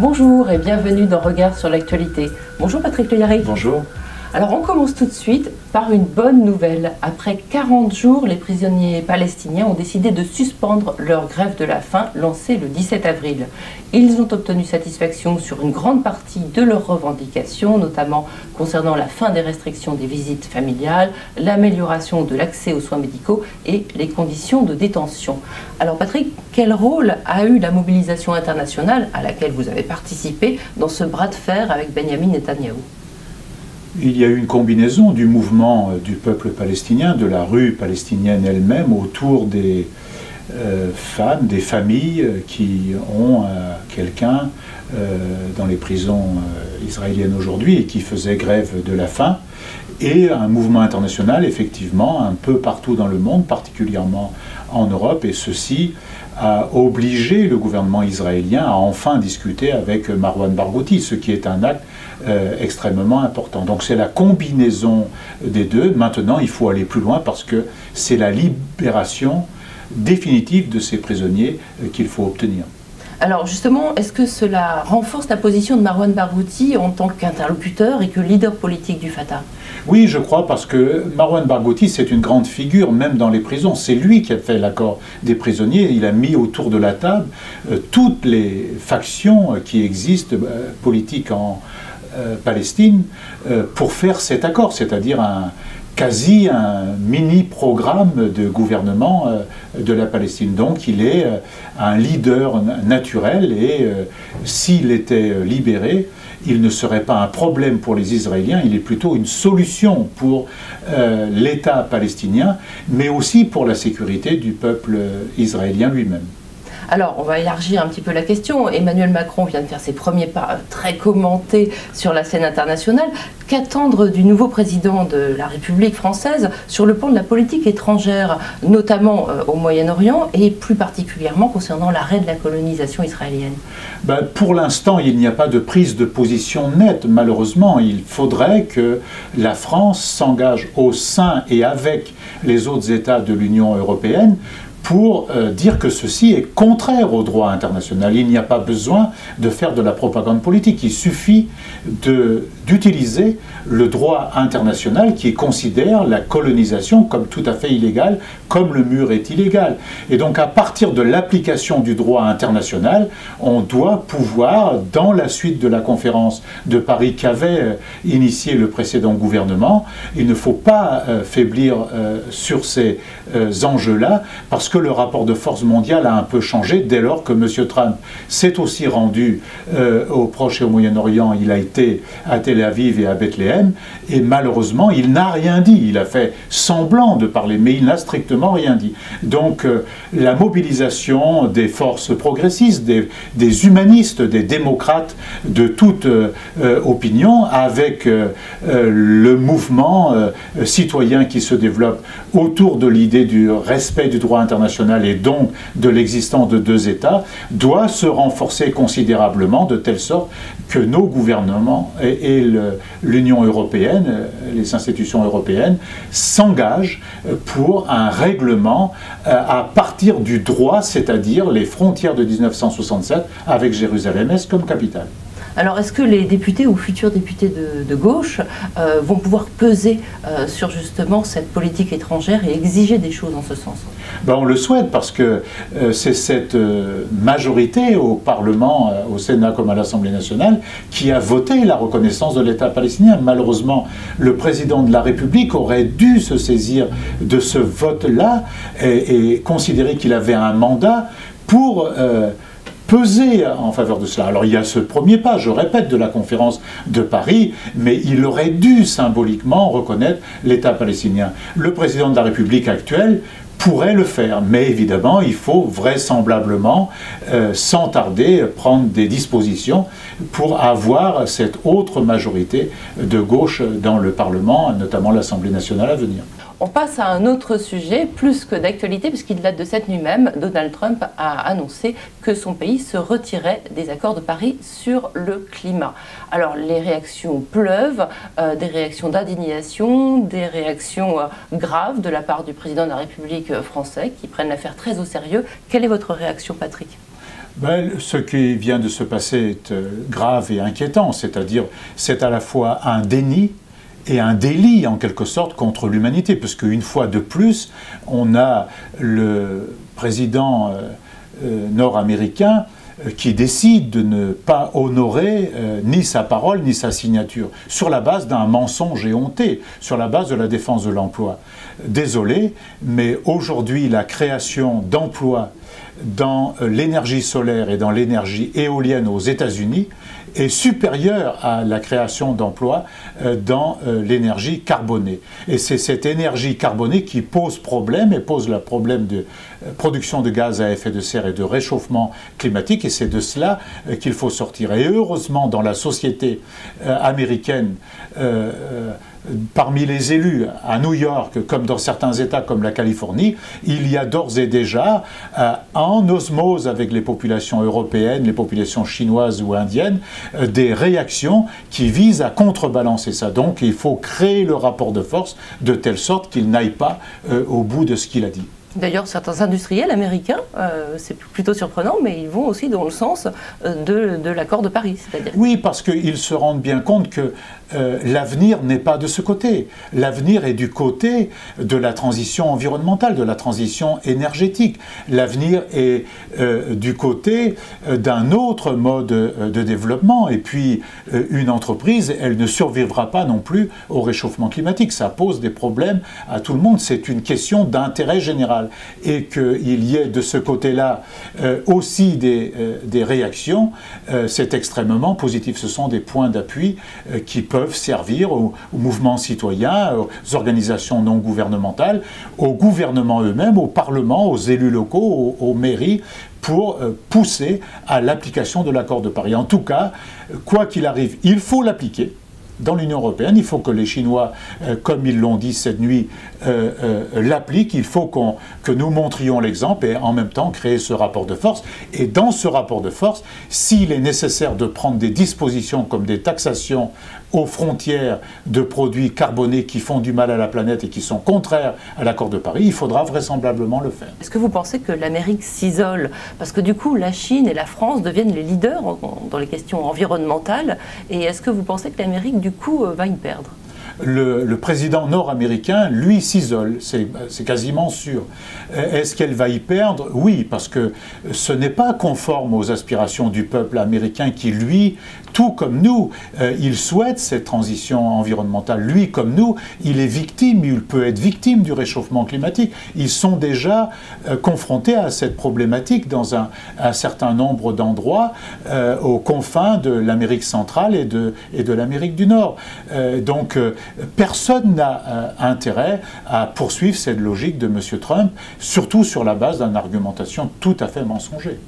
Bonjour et bienvenue dans Regard sur l'actualité. Bonjour Patrick Le Yarrick. Bonjour. Alors on commence tout de suite par une bonne nouvelle. Après 40 jours, les prisonniers palestiniens ont décidé de suspendre leur grève de la faim lancée le 17 avril. Ils ont obtenu satisfaction sur une grande partie de leurs revendications, notamment concernant la fin des restrictions des visites familiales, l'amélioration de l'accès aux soins médicaux et les conditions de détention. Alors Patrick, quel rôle a eu la mobilisation internationale à laquelle vous avez participé dans ce bras de fer avec Benyamin Netanyahou ? Il y a eu une combinaison du mouvement du peuple palestinien, de la rue palestinienne elle-même, autour des femmes, des familles qui ont quelqu'un dans les prisons israéliennes aujourd'hui et qui faisait grève de la faim, et un mouvement international, effectivement, un peu partout dans le monde, particulièrement en Europe, et ceci a obligé le gouvernement israélien à enfin discuter avec Marwan Barghouti, ce qui est un acte extrêmement important. Donc c'est la combinaison des deux. Maintenant, il faut aller plus loin parce que c'est la libération définitive de ces prisonniers qu'il faut obtenir. Alors justement, est-ce que cela renforce la position de Marwan Barghouti en tant qu'interlocuteur et que leader politique du Fatah ? Oui, je crois, parce que Marwan Barghouti, c'est une grande figure, même dans les prisons. C'est lui qui a fait l'accord des prisonniers. Il a mis autour de la table toutes les factions qui existent, politiques en Palestine, pour faire cet accord, c'est-à-dire un mini-programme de gouvernement de la Palestine. Donc il est un leader naturel et s'il était libéré, il ne serait pas un problème pour les Israéliens, il est plutôt une solution pour l'État palestinien, mais aussi pour la sécurité du peuple israélien lui-même. Alors, on va élargir un petit peu la question. Emmanuel Macron vient de faire ses premiers pas très commentés sur la scène internationale. Qu'attendre du nouveau président de la République française sur le plan de la politique étrangère, notamment au Moyen-Orient et plus particulièrement concernant l'arrêt de la colonisation israélienne ? Pour l'instant, il n'y a pas de prise de position nette, malheureusement. Il faudrait que la France s'engage au sein et avec les autres États de l'Union européenne pour dire que ceci est contraire au droit international. Il n'y a pas besoin de faire de la propagande politique. Il suffit d'utiliser le droit international qui considère la colonisation comme tout à fait illégale, comme le mur est illégal. Et donc à partir de l'application du droit international, on doit pouvoir, dans la suite de la conférence de Paris qu'avait initié le précédent gouvernement, il ne faut pas faiblir sur ces enjeux-là, parce que le rapport de force mondial a un peu changé dès lors que M. Trump s'est aussi rendu au Proche et au Moyen-Orient. Il a été à Tel Aviv et à Bethléem, et malheureusement, il n'a rien dit. Il a fait semblant de parler, mais il n'a strictement rien dit. Donc, la mobilisation des forces progressistes, des humanistes, des démocrates de toute opinion, avec le mouvement citoyen qui se développe autour de l'idée du respect du droit international et donc de l'existence de deux États, doit se renforcer considérablement de telle sorte que nos gouvernements et l'Union européenne, les institutions européennes, s'engagent pour un règlement à partir du droit, c'est-à-dire les frontières de 1967 avec Jérusalem-Est comme capitale. Alors, est-ce que les députés ou futurs députés de gauche vont pouvoir peser sur justement cette politique étrangère et exiger des choses en ce sens ? On le souhaite parce que c'est cette majorité au Parlement, au Sénat comme à l'Assemblée nationale, qui a voté la reconnaissance de l'État palestinien. Malheureusement, le président de la République aurait dû se saisir de ce vote-là et considérer qu'il avait un mandat pour peser en faveur de cela. Alors il y a ce premier pas, je répète, de la conférence de Paris, mais il aurait dû symboliquement reconnaître l'État palestinien. Le président de la République actuel pourrait le faire, mais évidemment, il faut vraisemblablement, sans tarder, prendre des dispositions pour avoir cette autre majorité de gauche dans le Parlement, notamment l'Assemblée nationale à venir. On passe à un autre sujet, plus que d'actualité, puisqu'il date de cette nuit même. Donald Trump a annoncé que son pays se retirait des accords de Paris sur le climat. Alors les réactions pleuvent, des réactions d'indignation, des réactions graves de la part du président de la République français qui prennent l'affaire très au sérieux. Quelle est votre réaction, Patrick ? Ben, ce qui vient de se passer est grave et inquiétant, c'est-à-dire c'est à la fois un déni et un délit en quelque sorte contre l'humanité, parce qu'une fois de plus, on a le président nord-américain qui décide de ne pas honorer ni sa parole ni sa signature, sur la base d'un mensonge éhonté, sur la base de la défense de l'emploi. Désolé, mais aujourd'hui la création d'emplois dans l'énergie solaire et dans l'énergie éolienne aux États-Unis est supérieure à la création d'emplois dans l'énergie carbonée. Et c'est cette énergie carbonée qui pose problème et pose le problème de production de gaz à effet de serre et de réchauffement climatique, et c'est de cela qu'il faut sortir. Et heureusement, dans la société américaine, parmi les élus à New York, comme dans certains États comme la Californie, il y a d'ores et déjà, en osmose avec les populations européennes, les populations chinoises ou indiennes, des réactions qui visent à contrebalancer ça. Donc il faut créer le rapport de force de telle sorte qu'il n'aille pas au bout de ce qu'il a dit. D'ailleurs, certains industriels américains, c'est plutôt surprenant, mais ils vont aussi dans le sens de l'accord de Paris. C'est-à-dire... Oui, parce qu'ils se rendent bien compte que l'avenir n'est pas de ce côté. L'avenir est du côté de la transition environnementale, de la transition énergétique. L'avenir est du côté d'un autre mode de développement. Et puis, une entreprise, elle ne survivra pas non plus au réchauffement climatique. Ça pose des problèmes à tout le monde. C'est une question d'intérêt général. Et qu'il y ait de ce côté-là aussi des réactions, c'est extrêmement positif. Ce sont des points d'appui qui peuvent servir aux mouvements citoyens, aux organisations non gouvernementales, aux gouvernements eux-mêmes, au Parlement, aux élus locaux, aux mairies, pour pousser à l'application de l'accord de Paris. En tout cas, quoi qu'il arrive, il faut l'appliquer. Dans l'Union européenne, il faut que les Chinois, comme ils l'ont dit cette nuit, l'appliquent. Il faut que nous montrions l'exemple et en même temps créer ce rapport de force. Et dans ce rapport de force, s'il est nécessaire de prendre des dispositions comme des taxations aux frontières de produits carbonés qui font du mal à la planète et qui sont contraires à l'accord de Paris, il faudra vraisemblablement le faire. Est-ce que vous pensez que l'Amérique s'isole? Parce que du coup, la Chine et la France deviennent les leaders dans les questions environnementales. Et est-ce que vous pensez que l'Amérique, du coup, va y perdre? Le président nord-américain, lui, s'isole, c'est quasiment sûr. Est-ce qu'elle va y perdre? Oui, parce que ce n'est pas conforme aux aspirations du peuple américain qui, lui, tout comme nous, il souhaite cette transition environnementale. Lui, comme nous, il est victime, il peut être victime du réchauffement climatique. Ils sont déjà confrontés à cette problématique dans un certain nombre d'endroits aux confins de l'Amérique centrale et de l'Amérique du Nord. Donc, personne n'a intérêt à poursuivre cette logique de M. Trump, surtout sur la base d'une argumentation tout à fait mensonger.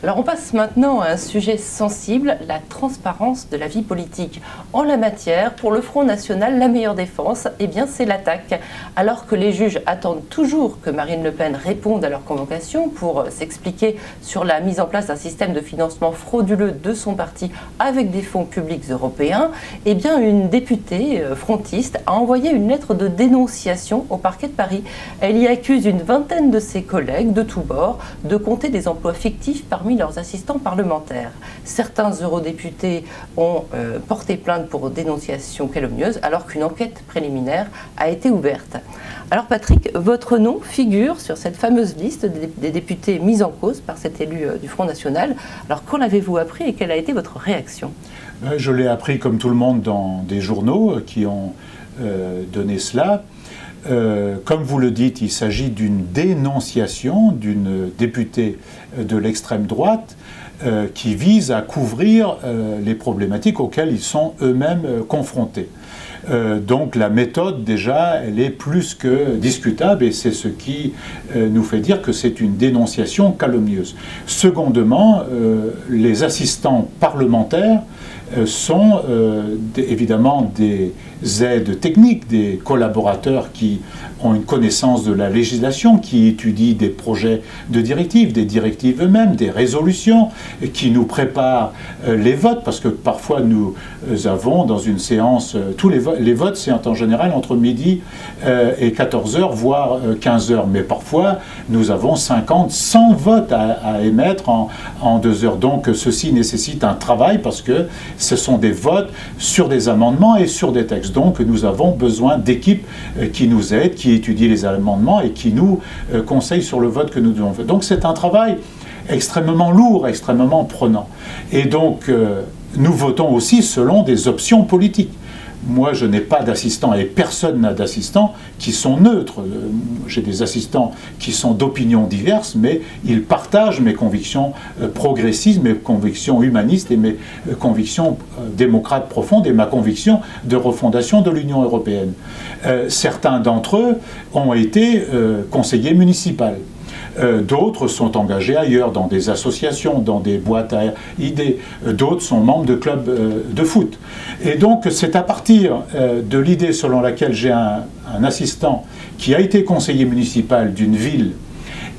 Alors on passe maintenant à un sujet sensible, la transparence de la vie politique. En la matière, pour le Front National, la meilleure défense, eh bien c'est l'attaque. Alors que les juges attendent toujours que Marine Le Pen réponde à leur convocation pour s'expliquer sur la mise en place d'un système de financement frauduleux de son parti avec des fonds publics européens, eh bien une députée frontiste a envoyé une lettre de dénonciation au parquet de Paris. Elle y accuse une vingtaine de ses collègues de tous bords de compter des emplois fictifs parmi leurs assistants parlementaires. Certains eurodéputés ont porté plainte pour dénonciation calomnieuse alors qu'une enquête préliminaire a été ouverte. Alors Patrick, votre nom figure sur cette fameuse liste des députés mis en cause par cet élu du Front National. Alors quand l'avez-vous appris et quelle a été votre réaction? Je l'ai appris comme tout le monde dans des journaux qui ont donné cela. Comme vous le dites, il s'agit d'une dénonciation d'une députée de l'extrême droite qui vise à couvrir les problématiques auxquelles ils sont eux-mêmes confrontés. Donc la méthode, déjà, elle est plus que discutable et c'est ce qui nous fait dire que c'est une dénonciation calomnieuse. Secondement, les assistants parlementaires sont évidemment des aides techniques, des collaborateurs qui ont une connaissance de la législation, qui étudient des projets de directives, des directives eux-mêmes, des résolutions, qui nous prépare les votes, parce que parfois nous avons dans une séance, les votes c'est en temps général entre midi et 14h, voire 15h, mais parfois nous avons 50, 100 votes à émettre en 2 heures. Donc ceci nécessite un travail parce que ce sont des votes sur des amendements et sur des textes. Donc nous avons besoin d'équipes qui nous aident, qui étudient les amendements et qui nous conseillent sur le vote que nous devons faire. Donc c'est un travail extrêmement lourd, extrêmement prenant. Et donc nous votons aussi selon des options politiques. Moi, je n'ai pas d'assistants et personne n'a d'assistants qui sont neutres. J'ai des assistants qui sont d'opinions diverses, mais ils partagent mes convictions progressistes, mes convictions humanistes et mes convictions démocrates profondes et ma conviction de refondation de l'Union européenne. Certains d'entre eux ont été conseillers municipaux. D'autres sont engagés ailleurs, dans des associations, dans des boîtes à idées. D'autres sont membres de clubs de foot. Et donc, c'est à partir de l'idée selon laquelle j'ai un assistant qui a été conseiller municipal d'une ville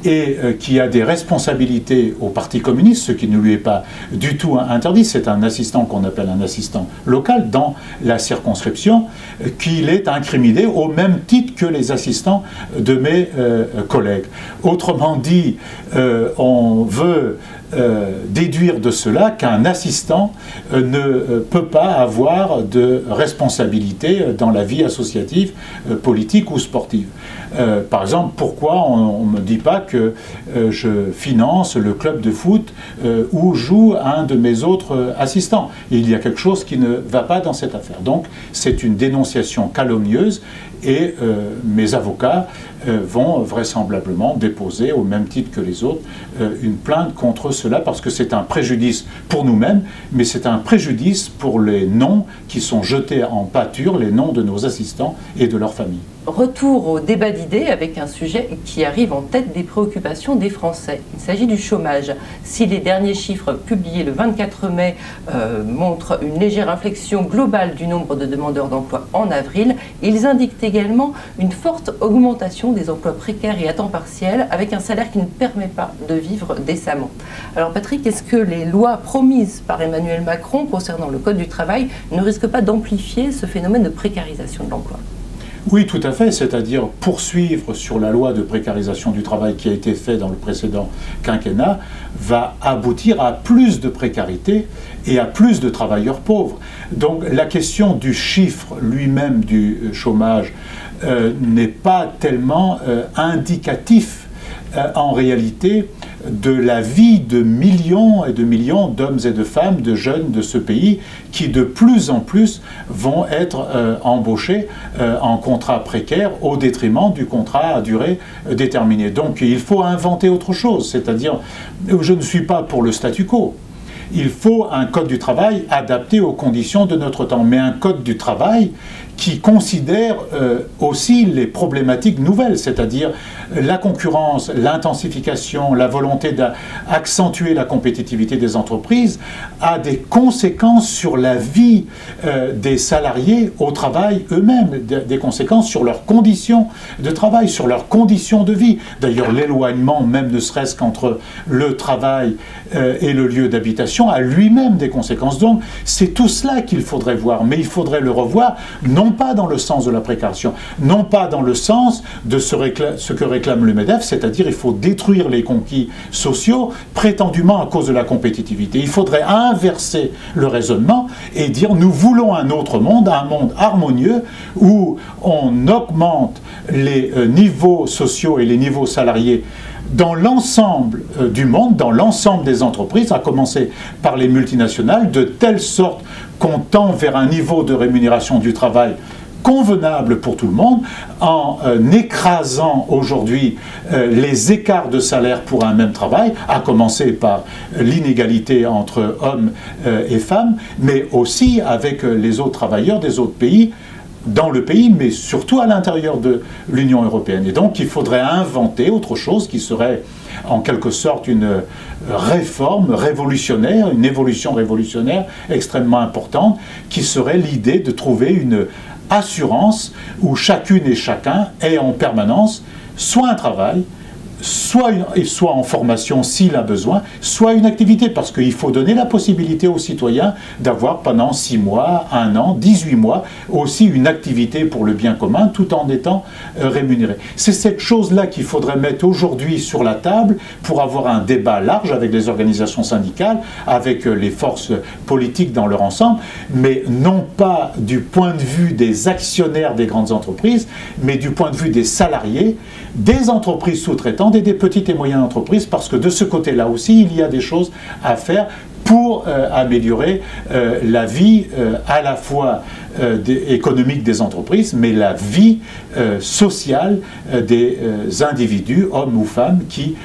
et qui a des responsabilités au Parti communiste, ce qui ne lui est pas du tout interdit. C'est un assistant qu'on appelle un assistant local dans la circonscription, qu'il est incriminé au même titre que les assistants de mes collègues. Autrement dit, on veut déduire de cela qu'un assistant ne peut pas avoir de responsabilité dans la vie associative, politique ou sportive. Par exemple, pourquoi on ne me dit pas que je finance le club de foot où joue un de mes autres assistants? Il y a quelque chose qui ne va pas dans cette affaire. Donc c'est une dénonciation calomnieuse et mes avocats vont vraisemblablement déposer, au même titre que les autres, une plainte contre cela parce que c'est un préjudice pour nous-mêmes, mais c'est un préjudice pour les noms qui sont jetés en pâture, les noms de nos assistants et de leurs familles. Retour au débat d'idées avec un sujet qui arrive en tête des préoccupations des Français. Il s'agit du chômage. Si les derniers chiffres publiés le 24 mai montrent une légère inflexion globale du nombre de demandeurs d'emploi en avril, ils indiquent également une forte augmentation des emplois précaires et à temps partiel avec un salaire qui ne permet pas de vivre décemment. Alors Patrick, est-ce que les lois promises par Emmanuel Macron concernant le Code du travail ne risquent pas d'amplifier ce phénomène de précarisation de l'emploi ? Oui, tout à fait, c'est-à-dire poursuivre sur la loi de précarisation du travail qui a été faite dans le précédent quinquennat va aboutir à plus de précarité et à plus de travailleurs pauvres. Donc la question du chiffre lui-même du chômage n'est pas tellement indicatif en réalité de la vie de millions et de millions d'hommes et de femmes, de jeunes de ce pays qui de plus en plus vont être embauchés en contrat précaire au détriment du contrat à durée déterminée. Donc il faut inventer autre chose, c'est-à-dire je ne suis pas pour le statu quo. Il faut un code du travail adapté aux conditions de notre temps, mais un code du travail qui considère aussi les problématiques nouvelles, c'est-à-dire la concurrence, l'intensification, la volonté d'accentuer la compétitivité des entreprises a des conséquences sur la vie des salariés au travail eux-mêmes, des conséquences sur leurs conditions de travail, sur leurs conditions de vie. D'ailleurs, l'éloignement, même ne serait-ce qu'entre le travail et le lieu d'habitation, a lui-même des conséquences. Donc, c'est tout cela qu'il faudrait voir, mais il faudrait le revoir, non pas dans le sens de la précarisation, non pas dans le sens de ce que réclame le MEDEF, c'est-à-dire il faut détruire les conquis sociaux prétendument à cause de la compétitivité. Il faudrait inverser le raisonnement et dire nous voulons un autre monde, un monde harmonieux où on augmente les niveaux sociaux et les niveaux salariés dans l'ensemble du monde, dans l'ensemble des entreprises, à commencer par les multinationales, de telle sorte qu'on tend vers un niveau de rémunération du travail convenable pour tout le monde, en écrasant aujourd'hui les écarts de salaire pour un même travail, à commencer par l'inégalité entre hommes et femmes, mais aussi avec les autres travailleurs des autres pays, dans le pays, mais surtout à l'intérieur de l'Union européenne. Et donc il faudrait inventer autre chose qui serait en quelque sorte une réforme révolutionnaire, une évolution révolutionnaire extrêmement importante, qui serait l'idée de trouver une assurance où chacune et chacun ait en permanence soit un travail, soit en formation s'il a besoin, soit une activité, parce qu'il faut donner la possibilité aux citoyens d'avoir pendant 6 mois, 1 an, 18 mois, aussi une activité pour le bien commun, tout en étant rémunéré. C'est cette chose-là qu'il faudrait mettre aujourd'hui sur la table pour avoir un débat large avec les organisations syndicales, avec les forces politiques dans leur ensemble, mais non pas du point de vue des actionnaires des grandes entreprises, mais du point de vue des salariés, des entreprises sous-traitantes et des petites et moyennes entreprises, parce que de ce côté-là aussi, il y a des choses à faire pour améliorer la vie à la fois économique des entreprises, mais la vie sociale des individus, hommes ou femmes, qui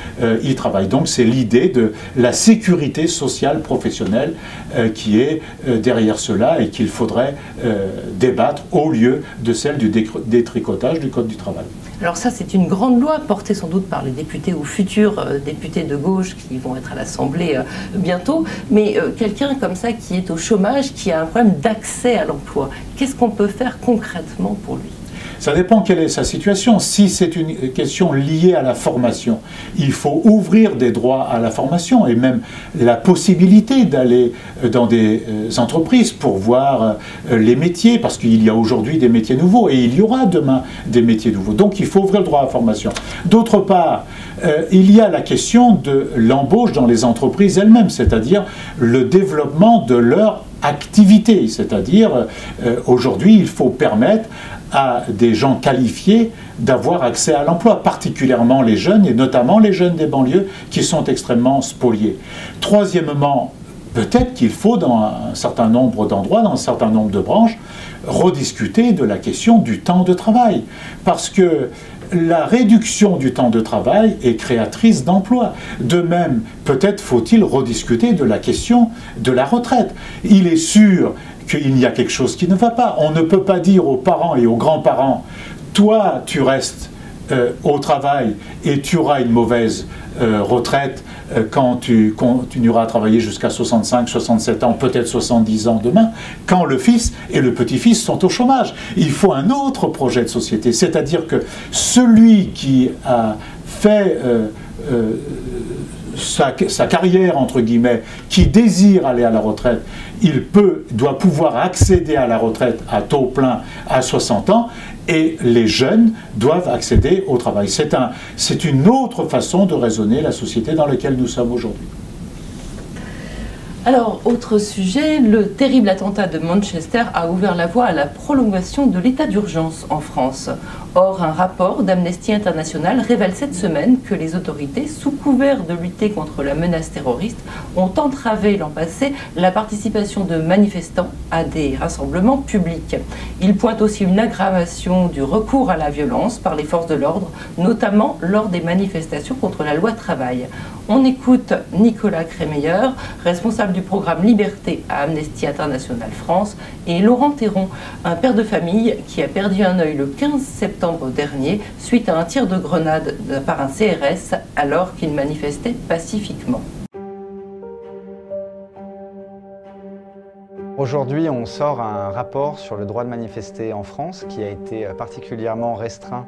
y travaillent. Donc c'est l'idée de la sécurité sociale professionnelle qui est derrière cela et qu'il faudrait débattre au lieu de celle du détricotage du Code du travail. Alors ça, c'est une grande loi portée sans doute par les députés ou futurs députés de gauche qui vont être à l'Assemblée bientôt. Mais quelqu'un comme ça qui est au chômage, qui a un problème d'accès à l'emploi, qu'est-ce qu'on peut faire concrètement pour lui ? Ça dépend quelle est sa situation. Si c'est une question liée à la formation, il faut ouvrir des droits à la formation et même la possibilité d'aller dans des entreprises pour voir les métiers, parce qu'il y a aujourd'hui des métiers nouveaux et il y aura demain des métiers nouveaux. Donc il faut ouvrir le droit à la formation. D'autre part, il y a la question de l'embauche dans les entreprises elles-mêmes, c'est-à-dire le développement de leur activité. C'est-à-dire, aujourd'hui, il faut permettre à des gens qualifiés d'avoir accès à l'emploi, particulièrement les jeunes, et notamment les jeunes des banlieues qui sont extrêmement spoliés. Troisièmement, peut-être qu'il faut, dans un certain nombre d'endroits, dans un certain nombre de branches, rediscuter de la question du temps de travail. Parce que la réduction du temps de travail est créatrice d'emplois. De même, peut-être faut-il rediscuter de la question de la retraite. Il est sûr qu'il y a quelque chose qui ne va pas. On ne peut pas dire aux parents et aux grands-parents « toi, tu restes au travail et tu auras une mauvaise retraite quand tu continueras à travailler jusqu'à 65, 67 ans, peut-être 70 ans demain, quand le fils et le petit-fils sont au chômage. » Il faut un autre projet de société, c'est-à-dire que celui qui a fait sa carrière, entre guillemets, qui désire aller à la retraite, doit pouvoir accéder à la retraite à taux plein à 60 ans, et les jeunes doivent accéder au travail. C'est une autre façon de raisonner la société dans laquelle nous sommes aujourd'hui. Alors, autre sujet, le terrible attentat de Manchester a ouvert la voie à la prolongation de l'état d'urgence en France. Or, un rapport d'Amnesty International révèle cette semaine que les autorités, sous couvert de lutter contre la menace terroriste, ont entravé l'an passé la participation de manifestants à des rassemblements publics. Il pointe aussi une aggravation du recours à la violence par les forces de l'ordre, notamment lors des manifestations contre la loi travail. On écoute Nicolas Crémeyer, responsable du programme Liberté à Amnesty International France, et Laurent Théron, un père de famille qui a perdu un œil le 15 septembre dernier suite à un tir de grenade par un CRS alors qu'il manifestait pacifiquement. Aujourd'hui, on sort un rapport sur le droit de manifester en France qui a été particulièrement restreint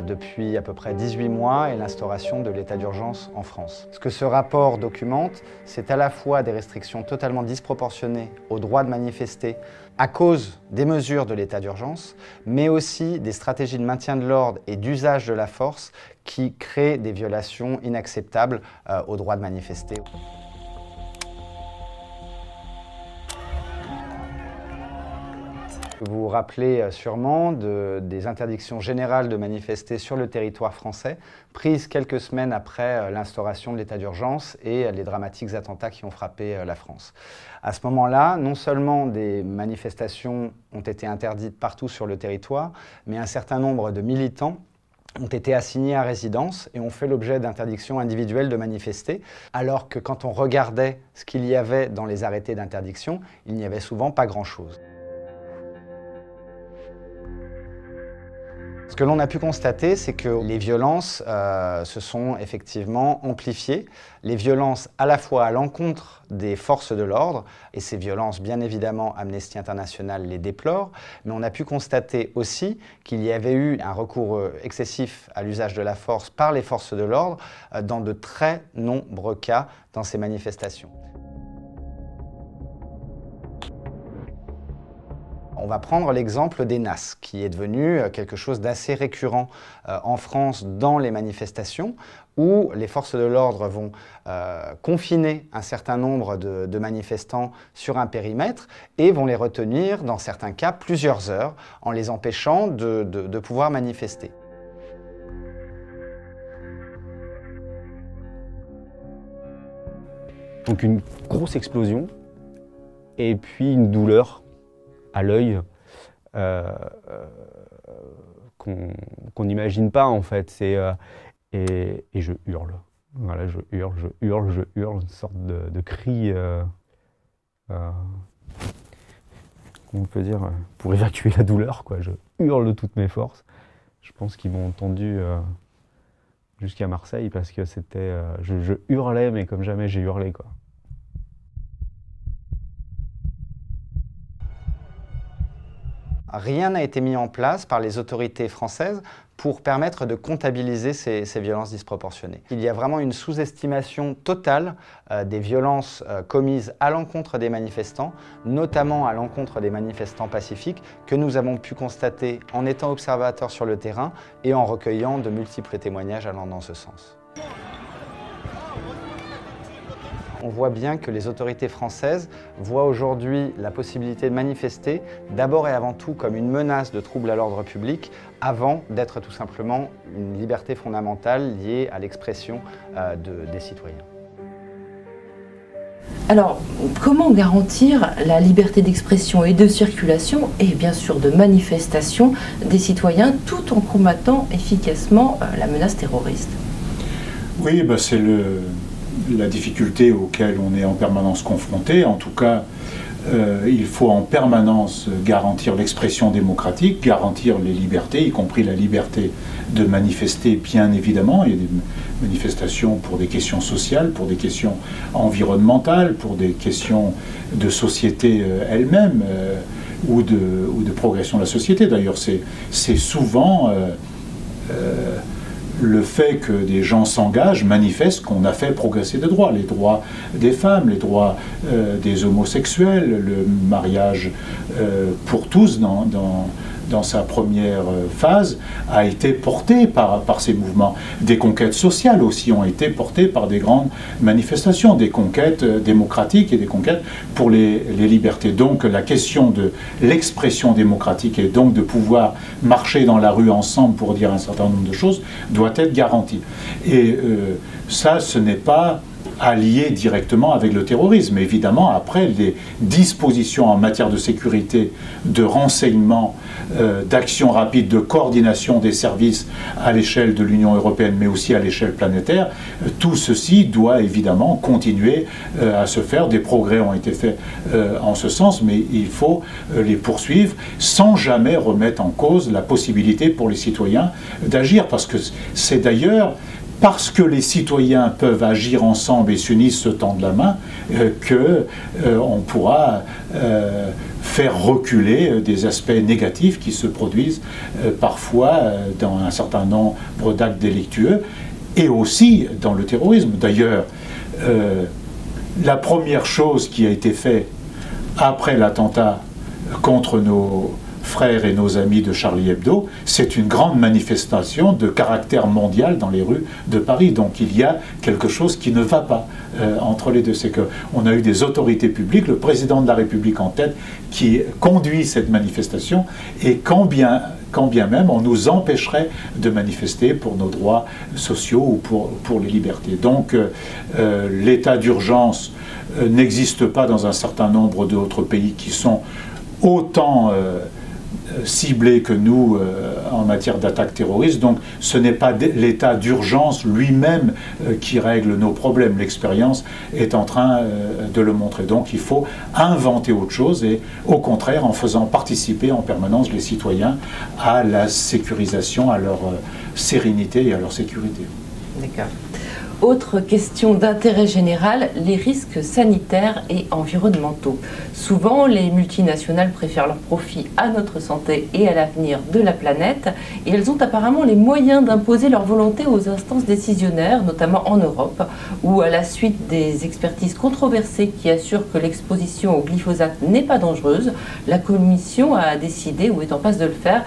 depuis à peu près 18 mois et l'instauration de l'état d'urgence en France. Ce que ce rapport documente, c'est à la fois des restrictions totalement disproportionnées au droit de manifester à cause des mesures de l'état d'urgence, mais aussi des stratégies de maintien de l'ordre et d'usage de la force qui créent des violations inacceptables au droit de manifester. Vous vous rappelez sûrement des interdictions générales de manifester sur le territoire français, prises quelques semaines après l'instauration de l'état d'urgence et les dramatiques attentats qui ont frappé la France. À ce moment-là, non seulement des manifestations ont été interdites partout sur le territoire, mais un certain nombre de militants ont été assignés à résidence et ont fait l'objet d'interdictions individuelles de manifester, alors que quand on regardait ce qu'il y avait dans les arrêtés d'interdiction, il n'y avait souvent pas grand-chose. Ce que l'on a pu constater, c'est que les violences se sont effectivement amplifiées. Les violences à la fois à l'encontre des forces de l'ordre, et ces violences, bien évidemment, Amnesty International les déplore, mais on a pu constater aussi qu'il y avait eu un recours excessif à l'usage de la force par les forces de l'ordre dans de très nombreux cas dans ces manifestations. On va prendre l'exemple des NAS, qui est devenu quelque chose d'assez récurrent en France dans les manifestations, où les forces de l'ordre vont confiner un certain nombre de manifestants sur un périmètre et vont les retenir, dans certains cas, plusieurs heures, en les empêchant de pouvoir manifester. Donc une grosse explosion et puis une douleur à l'œil qu'on n'imagine pas en fait. Et je hurle. Voilà, je hurle, une sorte de cri, on peut dire, pour évacuer la douleur, quoi. Je hurle de toutes mes forces. Je pense qu'ils m'ont entendu jusqu'à Marseille parce que c'était, je hurlais, mais comme jamais j'ai hurlé, quoi. Rien n'a été mis en place par les autorités françaises pour permettre de comptabiliser ces violences disproportionnées. Il y a vraiment une sous-estimation totale des violences commises à l'encontre des manifestants, notamment à l'encontre des manifestants pacifiques, que nous avons pu constater en étant observateurs sur le terrain et en recueillant de multiples témoignages allant dans ce sens. On voit bien que les autorités françaises voient aujourd'hui la possibilité de manifester d'abord et avant tout comme une menace de trouble à l'ordre public avant d'être tout simplement une liberté fondamentale liée à l'expression des citoyens. Alors, comment garantir la liberté d'expression et de circulation et bien sûr de manifestation des citoyens tout en combattant efficacement la menace terroriste? Oui, bah c'est la difficulté auquel on est en permanence confronté. En tout cas, il faut en permanence garantir l'expression démocratique, garantir les libertés, y compris la liberté de manifester, bien évidemment. Il y a des manifestations pour des questions sociales, pour des questions environnementales, pour des questions de société elle-même ou de progression de la société. D'ailleurs, c'est souvent le fait que des gens s'engagent manifeste qu'on a fait progresser des droits, les droits des femmes, les droits des homosexuels, le mariage pour tous dans sa première phase a été porté par ces mouvements. Des conquêtes sociales aussi ont été portées par des grandes manifestations, des conquêtes démocratiques et des conquêtes pour les libertés. Donc la question de l'expression démocratique et donc de pouvoir marcher dans la rue ensemble pour dire un certain nombre de choses doit être garantie. Et ça, ce n'est pas allié directement avec le terrorisme. Évidemment, après, les dispositions en matière de sécurité, de renseignement, d'action rapide, de coordination des services à l'échelle de l'Union européenne, mais aussi à l'échelle planétaire, tout ceci doit évidemment continuer à se faire. Des progrès ont été faits en ce sens, mais il faut les poursuivre sans jamais remettre en cause la possibilité pour les citoyens d'agir, parce que c'est d'ailleurs parce que les citoyens peuvent agir ensemble et s'unissent, se tendent la main, qu'on pourra faire reculer des aspects négatifs qui se produisent parfois dans un certain nombre d'actes délictueux et aussi dans le terrorisme. D'ailleurs, la première chose qui a été faite après l'attentat contre nos frères et nos amis de Charlie Hebdo, c'est une grande manifestation de caractère mondial dans les rues de Paris. Donc il y a quelque chose qui ne va pas entre les deux. C'est qu'on a eu des autorités publiques, le président de la République en tête, qui conduit cette manifestation, et quand bien même on nous empêcherait de manifester pour nos droits sociaux ou pour les libertés. Donc l'état d'urgence n'existe pas dans un certain nombre d'autres pays qui sont autant ciblé que nous en matière d'attaque terroriste. Donc ce n'est pas l'état d'urgence lui-même qui règle nos problèmes. L'expérience est en train de le montrer. Donc il faut inventer autre chose et au contraire en faisant participer en permanence les citoyens à la sécurisation, à leur sérénité et à leur sécurité. D'accord. Autre question d'intérêt général, les risques sanitaires et environnementaux. Souvent, les multinationales préfèrent leur profit à notre santé et à l'avenir de la planète, et elles ont apparemment les moyens d'imposer leur volonté aux instances décisionnaires, notamment en Europe, où à la suite des expertises controversées qui assurent que l'exposition au glyphosate n'est pas dangereuse, la Commission a décidé, ou est en passe de le faire,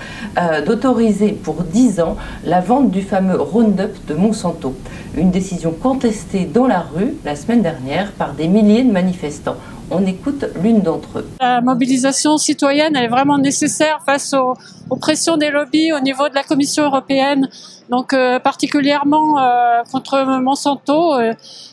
d'autoriser pour 10 ans la vente du fameux Roundup de Monsanto. Une décision contestée dans la rue la semaine dernière par des milliers de manifestants. On écoute l'une d'entre eux. La mobilisation citoyenne elle est vraiment nécessaire face aux pressions des lobbies au niveau de la Commission européenne, donc particulièrement contre Monsanto.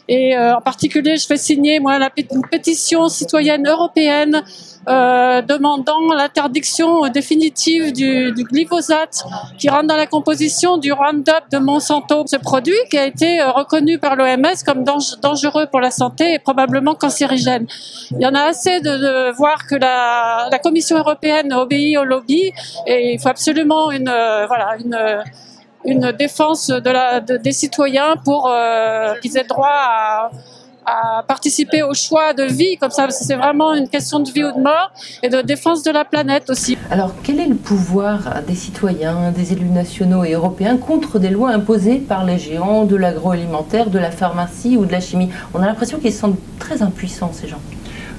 Et en particulier, je fais signer moi une pétition citoyenne européenne demandant l'interdiction définitive du glyphosate qui rentre dans la composition du Roundup de Monsanto. Ce produit qui a été reconnu par l'OMS comme dangereux pour la santé et probablement cancérigène. Il y en a assez de voir que la Commission européenne obéit au lobby et il faut absolument une défense des citoyens pour qu'ils aient droit à participer au choix de vie, comme ça, c'est vraiment une question de vie ou de mort, et de défense de la planète aussi. Alors, quel est le pouvoir des citoyens, des élus nationaux et européens contre des lois imposées par les géants de l'agroalimentaire, de la pharmacie ou de la chimie? On a l'impression qu'ils se sentent très impuissants, ces gens.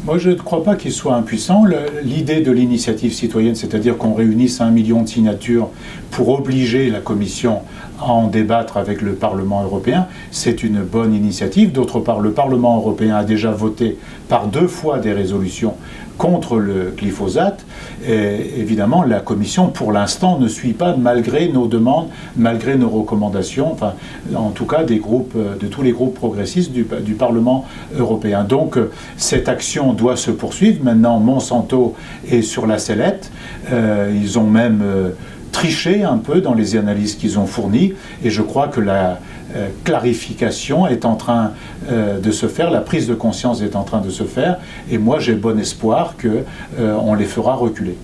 Moi, je ne crois pas qu'ils soient impuissants. L'idée de l'initiative citoyenne, c'est-à-dire qu'on réunisse 1 million de signatures pour obliger la Commission à en débattre avec le Parlement européen, c'est une bonne initiative. D'autre part, le Parlement européen a déjà voté par 2 fois des résolutions contre le glyphosate. Et évidemment, la Commission, pour l'instant, ne suit pas, malgré nos demandes, malgré nos recommandations, enfin, en tout cas des groupes, de tous les groupes progressistes du Parlement européen. Donc, cette action doit se poursuivre. Maintenant, Monsanto est sur la sellette. Ils ont même triché un peu dans les analyses qu'ils ont fournies. Et je crois que la clarification est en train de se faire, la prise de conscience est en train de se faire, et moi j'ai bon espoir qu'on les fera reculer.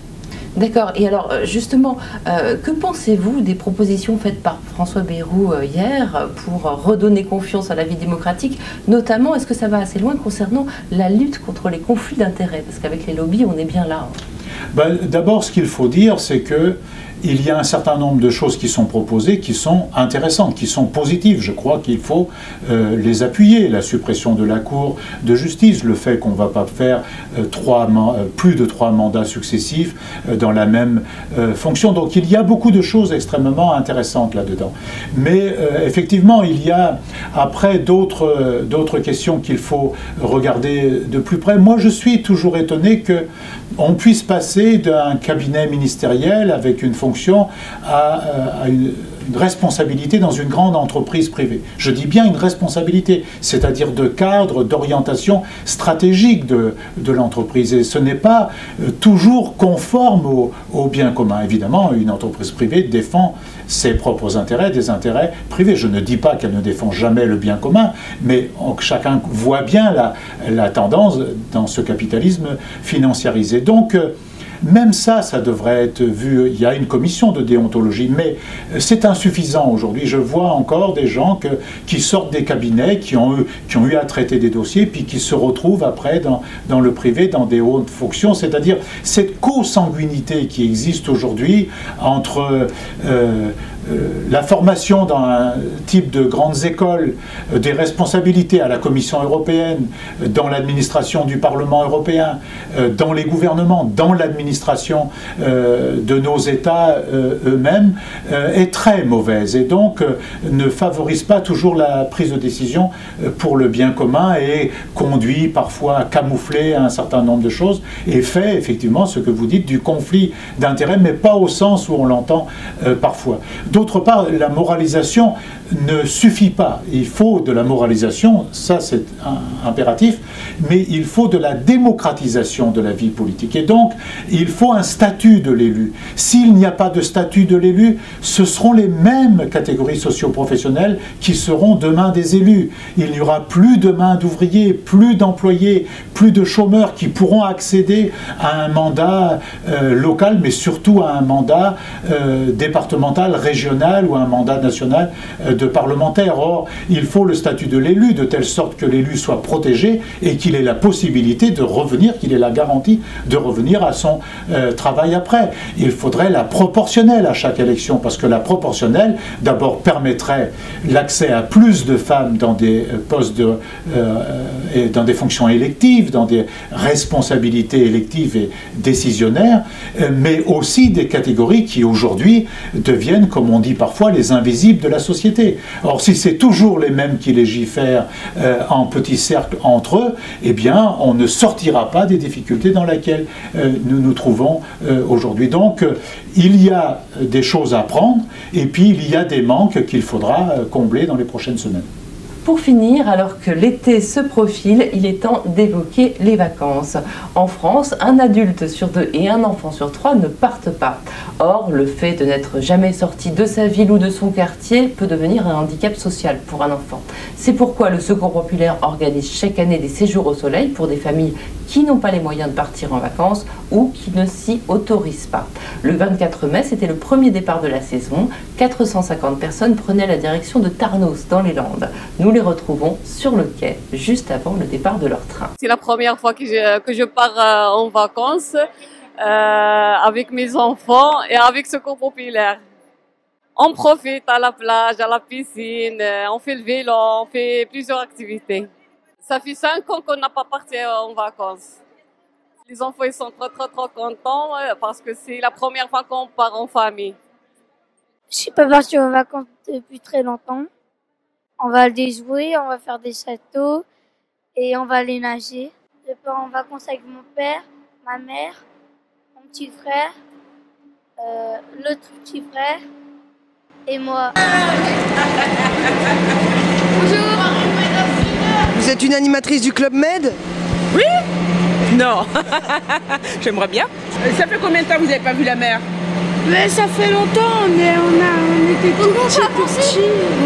D'accord. Et alors, justement, que pensez-vous des propositions faites par François Bayrou hier pour redonner confiance à la vie démocratique? Notamment, est-ce que ça va assez loin concernant la lutte contre les conflits d'intérêts? Parce qu'avec les lobbies, on est bien là. D'abord, ce qu'il faut dire, c'est que il y a un certain nombre de choses qui sont proposées qui sont intéressantes, qui sont positives. Je crois qu'il faut les appuyer. La suppression de la Cour de justice, le fait qu'on ne va pas faire plus de 3 mandats successifs dans la même fonction. Donc il y a beaucoup de choses extrêmement intéressantes là-dedans. Mais effectivement, il y a après d'autres questions qu'il faut regarder de plus près. Moi, je suis toujours étonné qu'on puisse passer d'un cabinet ministériel avec une fonction à une responsabilité dans une grande entreprise privée. Je dis bien une responsabilité, c'est-à-dire de cadre, d'orientation stratégique de l'entreprise. Et ce n'est pas toujours conforme au bien commun. Évidemment, une entreprise privée défend ses propres intérêts, des intérêts privés. Je ne dis pas qu'elle ne défend jamais le bien commun, mais chacun voit bien la tendance dans ce capitalisme financiarisé. Donc, même ça devrait être vu. Il y a une commission de déontologie, mais c'est insuffisant aujourd'hui. Je vois encore des gens qui sortent des cabinets, qui ont eu à traiter des dossiers, puis qui se retrouvent après dans le privé, dans des hautes fonctions. C'est-à-dire cette consanguinité qui existe aujourd'hui entre la formation dans un type de grandes écoles, des responsabilités à la Commission européenne, dans l'administration du Parlement européen, dans les gouvernements, dans l'administration de nos États eux-mêmes, est très mauvaise et donc ne favorise pas toujours la prise de décision pour le bien commun et conduit parfois à camoufler un certain nombre de choses et fait effectivement ce que vous dites du conflit d'intérêts, mais pas au sens où on l'entend parfois. D'autre part, la moralisation ne suffit pas. Il faut de la moralisation, ça c'est impératif, mais il faut de la démocratisation de la vie politique. Et donc, il faut un statut de l'élu. S'il n'y a pas de statut de l'élu, ce seront les mêmes catégories socio-professionnelles qui seront demain des élus. Il n'y aura plus demain d'ouvriers, plus d'employés, plus de chômeurs qui pourront accéder à un mandat local, mais surtout à un mandat départemental, régional ou un mandat national de parlementaire. Or, il faut le statut de l'élu de telle sorte que l'élu soit protégé et qu'il ait la possibilité de revenir, qu'il ait la garantie de revenir à son travail après. Il faudrait la proportionnelle à chaque élection, parce que la proportionnelle, d'abord, permettrait l'accès à plus de femmes dans des postes et dans des fonctions électives, dans des responsabilités électives et décisionnaires, mais aussi des catégories qui aujourd'hui deviennent, comme on dit parfois, les invisibles de la société. Or, si c'est toujours les mêmes qui légifèrent en petits cercles entre eux, eh bien, on ne sortira pas des difficultés dans lesquelles nous nous trouvons aujourd'hui. Donc, il y a des choses à apprendre, et puis il y a des manques qu'il faudra combler dans les prochaines semaines. Pour finir, alors que l'été se profile, il est temps d'évoquer les vacances. En France, un adulte sur 2 et un enfant sur 3 ne partent pas. Or, le fait de n'être jamais sorti de sa ville ou de son quartier peut devenir un handicap social pour un enfant. C'est pourquoi le Secours populaire organise chaque année des séjours au soleil pour des familles qui n'ont pas les moyens de partir en vacances ou qui ne s'y autorisent pas. Le 24 mai, c'était le premier départ de la saison. 450 personnes prenaient la direction de Tarnos, dans les Landes. Nous les retrouvons sur le quai, juste avant le départ de leur train. C'est la première fois que je pars en vacances avec mes enfants et avec Secours populaire. On profite à la plage, à la piscine, on fait le vélo, on fait plusieurs activités. Ça fait 5 ans qu'on n'a pas parti en vacances. Les enfants ils sont trop contents parce que c'est la première fois qu'on part en famille. Je suis pas partie en vacances depuis très longtemps. On va aller jouer, on va faire des châteaux et on va aller nager. Je pars en vacances avec mon père, ma mère, mon petit frère, l'autre petit frère et moi. Bonjour. Vous êtes une animatrice du Club Med? Oui? Non. J'aimerais bien. Ça fait combien de temps que vous n'avez pas vu la mer? Mais ça fait longtemps, on était tout petits.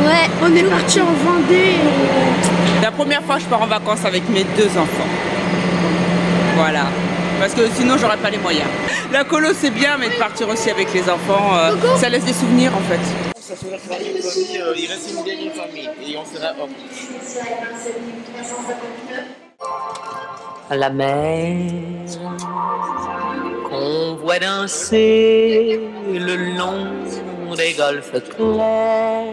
Ouais. On est partis en Vendée. La première fois, je pars en vacances avec mes 2 enfants. Voilà. Parce que sinon, j'aurais pas les moyens. La colo, c'est bien, mais de partir aussi avec les enfants, ça laisse des souvenirs en fait. Ça serait une famille, il reste une dernière famille et on sera hop. La mer qu'on voit danser le long des golfes clairs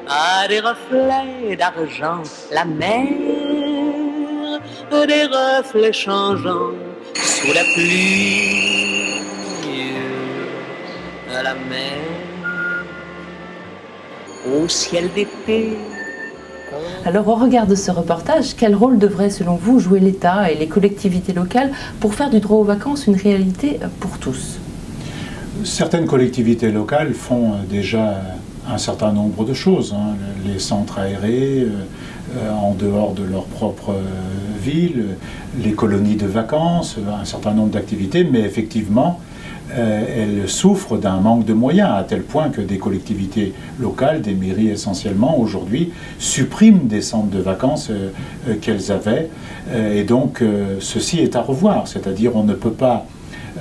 a des reflets d'argent. La mer, des reflets changeants sous la pluie. La mer au ciel d'été. Alors au regard de ce reportage, quel rôle devrait selon vous jouer l'État et les collectivités locales pour faire du droit aux vacances une réalité pour tous? Certaines collectivités locales font déjà un certain nombre de choses. Les centres aérés, en dehors de leur propre ville, les colonies de vacances, un certain nombre d'activités, mais effectivement, elles souffrent d'un manque de moyens, à tel point que des collectivités locales, des mairies essentiellement, aujourd'hui, suppriment des centres de vacances qu'elles avaient. Et donc, ceci est à revoir, c'est-à-dire on ne peut pas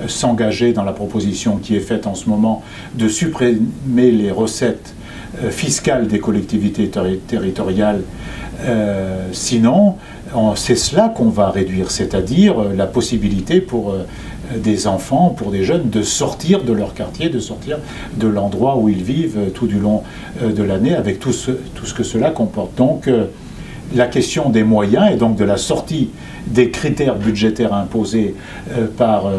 s'engager dans la proposition qui est faite en ce moment de supprimer les recettes fiscales des collectivités territoriales. Sinon, c'est cela qu'on va réduire, c'est-à-dire la possibilité pour des enfants, pour des jeunes, de sortir de leur quartier, de sortir de l'endroit où ils vivent tout du long de l'année, avec tout ce que cela comporte. Donc, la question des moyens et donc de la sortie des critères budgétaires imposés par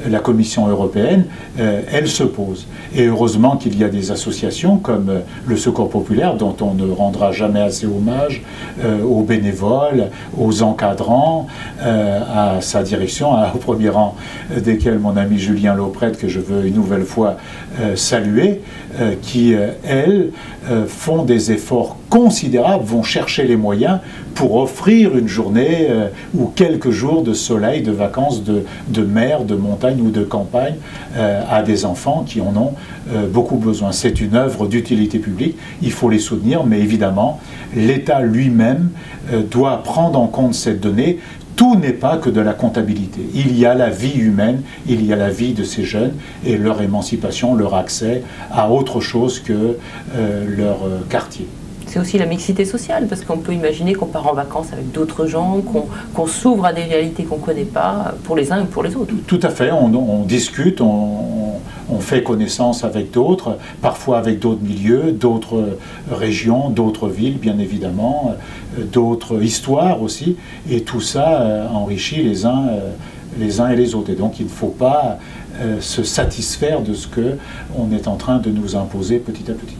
la Commission européenne, elle se pose. Et heureusement qu'il y a des associations comme le Secours populaire, dont on ne rendra jamais assez hommage, aux bénévoles, aux encadrants, à sa direction, au premier rang desquels mon ami Julien Lauprette, que je veux une nouvelle fois saluer, qui, elles, font des efforts considérables, vont chercher les moyens pour offrir une journée ou quelques jours de soleil, de vacances, de mer, de montagne ou de campagne à des enfants qui en ont beaucoup besoin. C'est une œuvre d'utilité publique, il faut les soutenir, mais évidemment, l'État lui-même doit prendre en compte cette donnée. Tout n'est pas que de la comptabilité. Il y a la vie humaine, il y a la vie de ces jeunes et leur émancipation, leur accès à autre chose que leur quartier. C'est aussi la mixité sociale, parce qu'on peut imaginer qu'on part en vacances avec d'autres gens, qu'on s'ouvre à des réalités qu'on ne connaît pas, pour les uns ou pour les autres. Tout à fait, on discute, on fait connaissance avec d'autres, parfois avec d'autres milieux, d'autres régions, d'autres villes, bien évidemment, d'autres histoires aussi, et tout ça enrichit les uns et les autres. Et donc il ne faut pas se satisfaire de ce qu'on est en train de nous imposer petit à petit.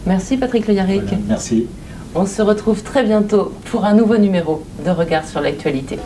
Merci Patrick Le Yarrick. Voilà, merci. On se retrouve très bientôt pour un nouveau numéro de Regard sur l'actualité.